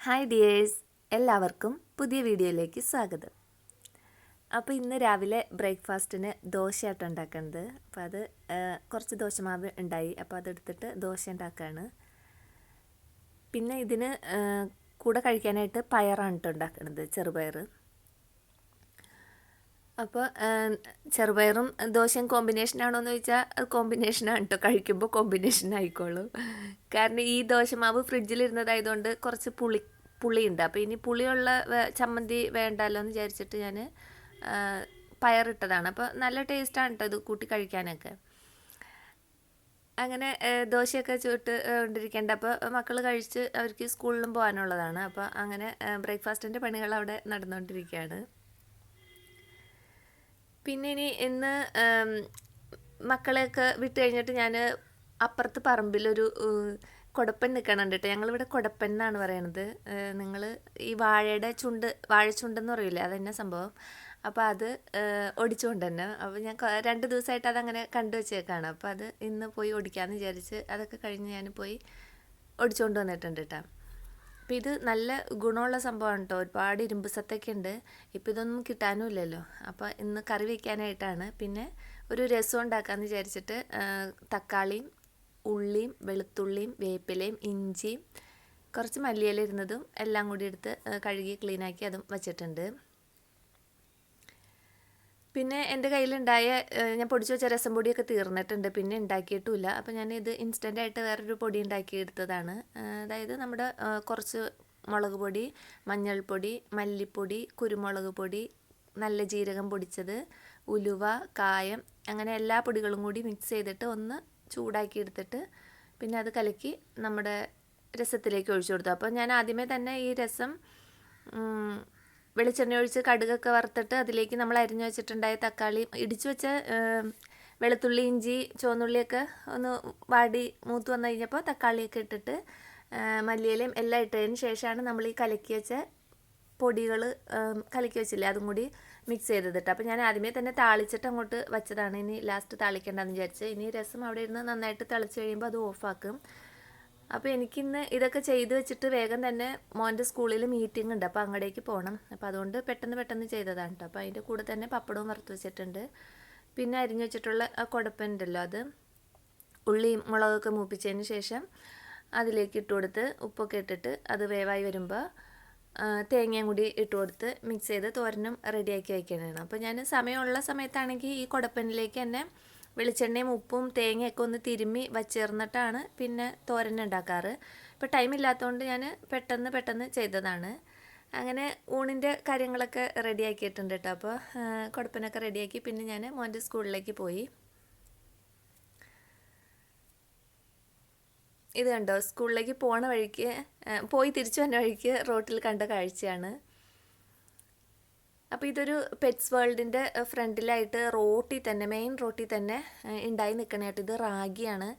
Hi dears, എല്ലാവർക്കും പുതിയ വീഡിയോയിലേക്ക് സ്വാഗതം. അപ്പോൾ ഇന്ന് രാവിലെ ബ്രേക്ക്ഫാസ്റ്റിന് ദോശയായിട്ട് ഉണ്ടാക്കുന്നത്. അപ്പോൾ അത് കുറച്ച് ദോശമാവ് ഉണ്ടായി, അപ്പോൾ അതെടുത്തിട്ട് ദോശ ഉണ്ടാക്കുകയാണ്. പിന്നെ ഇതിന് കൂടെ കഴിക്കാനായിട്ട് പയറാണ് കേട്ടോ ഉണ്ടാക്കുന്നത്, ചെറുപയർ. അപ്പോൾ ചെറുപയറും ദോശയും കോമ്പിനേഷനാണോ എന്ന് ചോദിച്ചാൽ അത് കോമ്പിനേഷനാണ് കേട്ടോ, കഴിക്കുമ്പോൾ കോമ്പിനേഷൻ ആയിക്കോളും. കാരണം ഈ ദോശമാവ് ഫ്രിഡ്ജിലിരുന്നതായതുകൊണ്ട് കുറച്ച് പുളിയുണ്ട്. അപ്പോൾ ഇനി പുളിയുള്ള ചമ്മന്തി വേണ്ടല്ലോ എന്ന് വിചാരിച്ചിട്ട് ഞാൻ പയറിട്ടതാണ്. അപ്പോൾ നല്ല ടേസ്റ്റാണ് കേട്ടോ ഇത് കൂട്ടി കഴിക്കാനൊക്കെ. അങ്ങനെ ദോശയൊക്കെ ചുട്ട് കൊണ്ടിരിക്കേണ്ട, അപ്പോൾ മക്കൾ കഴിച്ച് അവർക്ക് സ്കൂളിലും പോകാനുള്ളതാണ്. അപ്പോൾ അങ്ങനെ ബ്രേക്ക്ഫാസ്റ്റിൻ്റെ പണികൾ അവിടെ നടന്നുകൊണ്ടിരിക്കുകയാണ്. പിന്നെ ഇന്ന് മക്കളെയൊക്കെ വിട്ട് കഴിഞ്ഞിട്ട് ഞാൻ അപ്പുറത്ത് പറമ്പിലൊരു കുടപ്പൻ നിൽക്കണം കേട്ടോ. ഞങ്ങളിവിടെ കുടപ്പൻ എന്നാണ് പറയണത്. നിങ്ങൾ ഈ വാഴച്ചുണ്ടെന്ന് പറയില്ലേ, അതെന്നെ സംഭവം. അപ്പോൾ അത് ഒടിച്ചുകൊണ്ട് തന്നെ. അപ്പോൾ ഞാൻ 2 ദിവസമായിട്ട് അതങ്ങനെ കണ്ടു വെച്ചേക്കാണ്. അപ്പോൾ അത് ഇന്ന് പോയി ഒടിക്കാമെന്ന് വിചാരിച്ച് അതൊക്കെ കഴിഞ്ഞ് ഞാൻ പോയി ഒടിച്ചുകൊണ്ട് വന്നിട്ടുണ്ട് കേട്ടോ. അപ്പോൾ ഇത് നല്ല ഗുണമുള്ള സംഭവമാണ് കേട്ടോ. ഒരുപാട് ഇരുമ്പ് സത്തൊക്കെ ഉണ്ട്. ഇപ്പോൾ ഇതൊന്നും കിട്ടാനും ഇല്ലല്ലോ. അപ്പോൾ ഇന്ന് കറി വയ്ക്കാനായിട്ടാണ്. പിന്നെ ഒരു രസം ഉണ്ടാക്കാമെന്ന് വിചാരിച്ചിട്ട് തക്കാളിയും ഉള്ളിയും വെളുത്തുള്ളിയും വേപ്പിലയും ഇഞ്ചിയും കുറച്ച് മല്ലിയില ഇരുന്നതും എല്ലാം കൂടി എടുത്ത് കഴുകി ക്ലീനാക്കി അതും വച്ചിട്ടുണ്ട്. പിന്നെ എൻ്റെ കയ്യിലുണ്ടായ ഞാൻ പൊടിച്ച് വെച്ച രസം പൊടിയൊക്കെ തീർന്നിട്ടുണ്ട്, പിന്നെ ഉണ്ടാക്കിയിട്ടുമില്ല. അപ്പോൾ ഞാൻ ഇത് ഇൻസ്റ്റൻ്റായിട്ട് വേറൊരു പൊടി ഉണ്ടാക്കിയെടുത്തതാണ്. അതായത് നമ്മുടെ കുറച്ച് മുളക് പൊടി, മഞ്ഞൾപ്പൊടി, മല്ലിപ്പൊടി, കുരുമുളക് പൊടി, നല്ല ജീരകം പൊടിച്ചത്, ഉലുവ, കായം, അങ്ങനെ എല്ലാ പൊടികളും കൂടി മിക്സ് ചെയ്തിട്ട് ഒന്ന് ചൂടാക്കി എടുത്തിട്ട് പിന്നെ അത് കലക്കി നമ്മുടെ രസത്തിലേക്ക് ഒഴിച്ചു കൊടുത്തു. അപ്പോൾ ഞാൻ ആദ്യമേ തന്നെ ഈ രസം വെളിച്ചെണ്ണ ഒഴിച്ച് കടുകൊക്കെ വറുത്തിട്ട് അതിലേക്ക് നമ്മൾ അരിഞ്ഞു വെച്ചിട്ടുണ്ടായ തക്കാളി, ഇടിച്ചു വെച്ച വെളുത്തുള്ളി, ഇഞ്ചി, ചുവന്നുള്ളിയൊക്കെ ഒന്ന് വാടി മൂത്ത് വന്നു കഴിഞ്ഞപ്പോൾ തക്കാളിയൊക്കെ ഇട്ടിട്ട് മല്ലിയിലയും എല്ലാം ഇട്ടതിന് ശേഷമാണ് നമ്മൾ ഈ കലക്കി വെച്ച പൊടികൾ കലക്കി വെച്ചില്ലേ അതും കൂടി മിക്സ് ചെയ്തിട്ട്. അപ്പോൾ ഞാൻ ആദ്യമേ തന്നെ താളിച്ചിട്ട് അങ്ങോട്ട് വെച്ചതാണ്. ഇനി ലാസ്റ്റ് താളിക്കേണ്ടെന്ന് വിചാരിച്ച്. ഇനി രസം അവിടെ ഇരുന്ന് നന്നായിട്ട് തിളച്ച് കഴിയുമ്പോൾ അത് ഓഫാക്കും. അപ്പോൾ എനിക്കിന്ന് ഇതൊക്കെ ചെയ്ത് വെച്ചിട്ട് വേഗം തന്നെ മോൻ്റെ സ്കൂളിൽ മീറ്റിംഗ് ഉണ്ട്, അപ്പോൾ അങ്ങോട്ടേക്ക് പോകണം. അപ്പോൾ അതുകൊണ്ട് പെട്ടെന്ന് ചെയ്തതാണ് കേട്ടോ. അപ്പോൾ അതിൻ്റെ കൂടെ തന്നെ പപ്പടവും വറുത്ത് വെച്ചിട്ടുണ്ട്. പിന്നെ അരിഞ്ഞു വെച്ചിട്ടുള്ള ആ കുടപ്പൻ ഉണ്ടല്ലോ, അത് ഉള്ളിയും മുളകൊക്കെ മൂപ്പിച്ചതിന് ശേഷം അതിലേക്ക് ഇട്ട് കൊടുത്ത് ഉപ്പൊക്കെ ഇട്ടിട്ട് അത് വേവായി വരുമ്പോൾ തേങ്ങയും കൂടി ഇട്ട് കൊടുത്ത് മിക്സ് ചെയ്ത് തോരനും റെഡിയാക്കി വയ്ക്കാനാണ്. അപ്പോൾ ഞാൻ സമയമുള്ള സമയത്താണെങ്കിൽ ഈ കുടപ്പനിലേക്ക് തന്നെ വെളിച്ചെണ്ണയും ഉപ്പും തേങ്ങയൊക്കെ ഒന്ന് തിരുമ്മി വച്ചേർന്നിട്ടാണ് പിന്നെ തോരൻ ഉണ്ടാക്കാറ്. ഇപ്പോൾ ടൈമില്ലാത്തതുകൊണ്ട് ഞാൻ പെട്ടെന്ന് ചെയ്തതാണ്. അങ്ങനെ ഊണിൻ്റെ കാര്യങ്ങളൊക്കെ റെഡിയാക്കിയിട്ടുണ്ട് കേട്ടോ. അപ്പോൾ കുടപ്പനൊക്കെ റെഡിയാക്കി പിന്നെ ഞാൻ മോൻ്റെ സ്കൂളിലേക്ക് പോയി. ഇത് കണ്ടോ, സ്കൂളിലേക്ക് പോയി തിരിച്ചു വന്ന വഴിക്ക് റോട്ടിൽ കണ്ട കാഴ്ചയാണ്. അപ്പോൾ ഇതൊരു പെറ്റ്സ് വേൾഡിൻ്റെ ഫ്രണ്ടിലായിട്ട് മെയിൻ റോട്ടിൽ തന്നെ ഉണ്ടായി നിൽക്കണേട്ട്. ഇത് റാഗിയാണ്.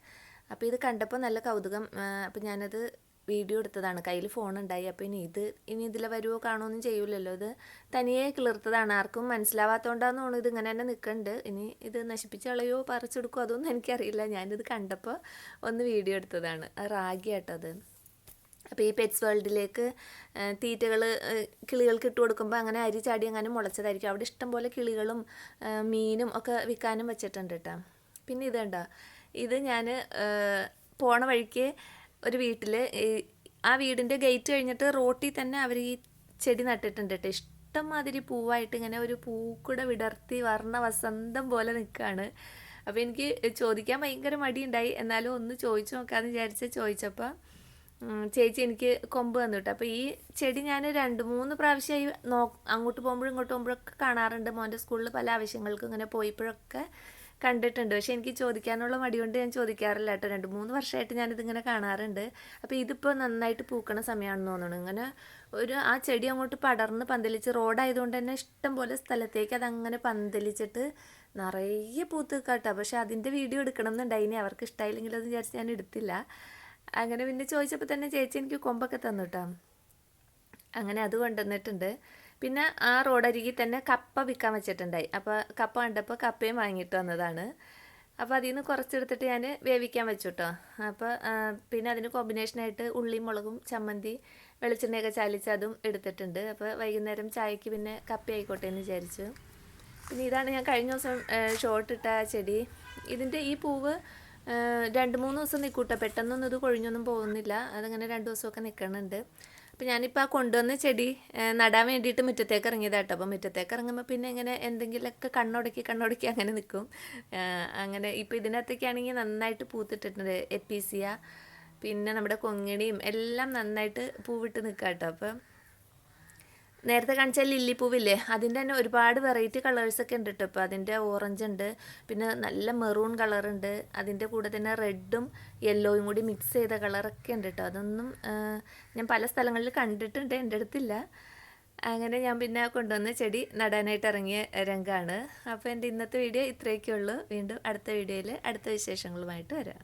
അപ്പോൾ ഇത് കണ്ടപ്പോൾ നല്ല കൗതുകം. അപ്പോൾ ഞാനത് വീഡിയോ എടുത്തതാണ്. കയ്യിൽ ഫോണുണ്ടായി. അപ്പോൾ ഇനി ഇതിൽ വരുമോ കാണുമൊന്നും ചെയ്യൂലല്ലോ. ഇത് തനിയെ കിളിർത്തതാണ്. ആർക്കും മനസ്സിലാവാത്തതുകൊണ്ടാന്ന് തോന്നുന്നു ഇത് ഇങ്ങനെ തന്നെ നിൽക്കുന്നുണ്ട്. ഇനി ഇത് നശിപ്പിച്ച് കളയോ പറിച്ചെടുക്കുമോ അതൊന്നും എനിക്കറിയില്ല. ഞാനിത് കണ്ടപ്പോൾ ഒന്ന് വീഡിയോ എടുത്തതാണ്. റാഗി ആട്ടത്. അപ്പോൾ ഈ പെറ്റ്സ് വേൾഡിലേക്ക് കിളികൾക്ക് ഇട്ട് കൊടുക്കുമ്പോൾ അങ്ങനെ അരി ചാടി അങ്ങനെ മുളച്ചതായിരിക്കും. അവിടെ ഇഷ്ടംപോലെ കിളികളും മീനും ഒക്കെ വിൽക്കാനും വെച്ചിട്ടുണ്ട് കേട്ടോ. പിന്നെ ഇത് കണ്ടോ, ഇത് ഞാൻ പോണ വഴിക്ക് ഒരു വീട്ടിൽ ആ വീടിൻ്റെ ഗേറ്റ് കഴിഞ്ഞിട്ട് റോട്ടിൽ തന്നെ അവർ ഈ ചെടി നട്ടിട്ടുണ്ട് കേട്ടോ. ഇഷ്ടംമാതിരി പൂവായിട്ട് ഇങ്ങനെ ഒരു പൂക്കുട വിടർത്തി വർണ്ണ വസന്തം പോലെ നിൽക്കുകയാണ്. അപ്പോൾ എനിക്ക് ചോദിക്കാൻ ഭയങ്കര മടിയുണ്ടായി. എന്നാലും ഒന്ന് ചോദിച്ചു നോക്കാമെന്ന് വിചാരിച്ച് ചോദിച്ചപ്പോൾ ചേച്ചി എനിക്ക് കൊമ്പ് തന്നു കേട്ടോ. അപ്പോൾ ഈ ചെടി ഞാൻ 2-3 പ്രാവശ്യമായി അങ്ങോട്ട് പോകുമ്പോഴും ഇങ്ങോട്ട് പോകുമ്പോഴൊക്കെ കാണാറുണ്ട്. മോൻ്റെ സ്കൂളിൽ പല ആവശ്യങ്ങൾക്കും ഇങ്ങനെ പോയപ്പോഴൊക്കെ കണ്ടിട്ടുണ്ട്. പക്ഷേ എനിക്ക് ചോദിക്കാനുള്ള മടി കൊണ്ട് ഞാൻ ചോദിക്കാറില്ല കേട്ടോ. 2-3 വർഷമായിട്ട് ഞാനിതിങ്ങനെ കാണാറുണ്ട്. അപ്പോൾ ഇതിപ്പോൾ നന്നായിട്ട് പൂക്കണ സമയമാണെന്ന് തോന്നുന്നു. ഇങ്ങനെ ആ ചെടി അങ്ങോട്ട് പടർന്ന് പന്തലിച്ച് റോഡായതുകൊണ്ട് തന്നെ ഇഷ്ടം പോലെ സ്ഥലത്തേക്ക് അതങ്ങനെ പന്തലിച്ചിട്ട് നിറയെ പൂത്ത് കേട്ടോ. പക്ഷേ അതിൻ്റെ വീഡിയോ എടുക്കണം എന്നുണ്ടായി. ഇനി അവർക്ക് ഇഷ്ടമായില്ലെങ്കിലോ എന്ന് വിചാരിച്ച് ഞാൻ എടുത്തില്ല. അങ്ങനെ പിന്നെ ചോദിച്ചപ്പോൾ തന്നെ ചേച്ചി എനിക്ക് കൊമ്പൊക്കെ തന്നു കേട്ടോ. അങ്ങനെ അത് കൊണ്ടുവന്നിട്ടുണ്ട്. പിന്നെ ആ റോഡരികിൽ തന്നെ കപ്പ വിൽക്കാൻ വെച്ചിട്ടുണ്ടായി. അപ്പോൾ കപ്പ കണ്ടപ്പോൾ കപ്പയും വാങ്ങിയിട്ട് വന്നതാണ്. അപ്പോൾ അതിൽ നിന്ന് കുറച്ചെടുത്തിട്ട് ഞാൻ വേവിക്കാൻ വെച്ചു കേട്ടോ. അപ്പോൾ പിന്നെ അതിന് കോമ്പിനേഷനായിട്ട് ഉള്ളിയും മുളകും ചമ്മന്തി വെളിച്ചെണ്ണയൊക്കെ ചാലിച്ച് അതും എടുത്തിട്ടുണ്ട്. അപ്പോൾ വൈകുന്നേരം ചായക്ക് പിന്നെ കപ്പ ആയിക്കോട്ടെ എന്ന് വിചാരിച്ചു. പിന്നെ ഇതാണ് ഞാൻ കഴിഞ്ഞ ദിവസം ഷോട്ട് ഇട്ട ചെടി. ഇതിൻ്റെ ഈ പൂവ് 2-3 ദിവസം നിൽക്കൂട്ടോ, പെട്ടെന്നൊന്നും ഇത് കൊഴിഞ്ഞൊന്നും പോകുന്നില്ല. അതങ്ങനെ 2 ദിവസമൊക്കെ നിൽക്കുന്നുണ്ട്. അപ്പോൾ ഞാനിപ്പോൾ ആ കൊണ്ടുവന്ന ചെടി നടാൻ വേണ്ടിയിട്ട് മുറ്റത്തേക്ക് ഇറങ്ങിയതാട്ടോ. അപ്പോൾ മുറ്റത്തേക്ക് ഇറങ്ങുമ്പോൾ പിന്നെ ഇങ്ങനെ എന്തെങ്കിലുമൊക്കെ കണ്ണുടക്കി അങ്ങനെ നിൽക്കും. അങ്ങനെ ഇപ്പോൾ ഇതിനകത്തേക്കാണെങ്കിൽ നന്നായിട്ട് പൂത്തിട്ടിട്ടുണ്ട്. എപ്പീസിയ പിന്നെ നമ്മുടെ കൊങ്ങിണിയും എല്ലാം നന്നായിട്ട് പൂവിട്ട് നിൽക്കാം കേട്ടോ. അപ്പോൾ നേരത്തെ കാണിച്ച ലില്ലിപ്പൂവില്ലേ, അതിൻ്റെ തന്നെ ഒരുപാട് വെറൈറ്റി കളേഴ്സൊക്കെ ഉണ്ട് കേട്ടോ. ഇപ്പോൾ അതിൻ്റെ ഓറഞ്ച് ഉണ്ട്, പിന്നെ നല്ല മെറൂൺ കളറുണ്ട്, അതിൻ്റെ കൂടെ തന്നെ റെഡും യെല്ലോയും കൂടി മിക്സ് ചെയ്ത കളറൊക്കെ ഉണ്ട് കേട്ടോ. അതൊന്നും ഞാൻ പല സ്ഥലങ്ങളിൽ കണ്ടിട്ടുണ്ട്, എൻ്റെ അടുത്തില്ല. അങ്ങനെ ഞാൻ പിന്നെ കൊണ്ടുവന്ന ചെടി നടാനായിട്ട് ഇറങ്ങിയ രംഗമാണ്. അപ്പോൾ എൻ്റെ ഇന്നത്തെ വീഡിയോ ഇത്രയൊക്കെ ഉള്ളൂ. വീണ്ടും അടുത്ത വീഡിയോയിൽ അടുത്ത വിശേഷങ്ങളുമായിട്ട് വരാം.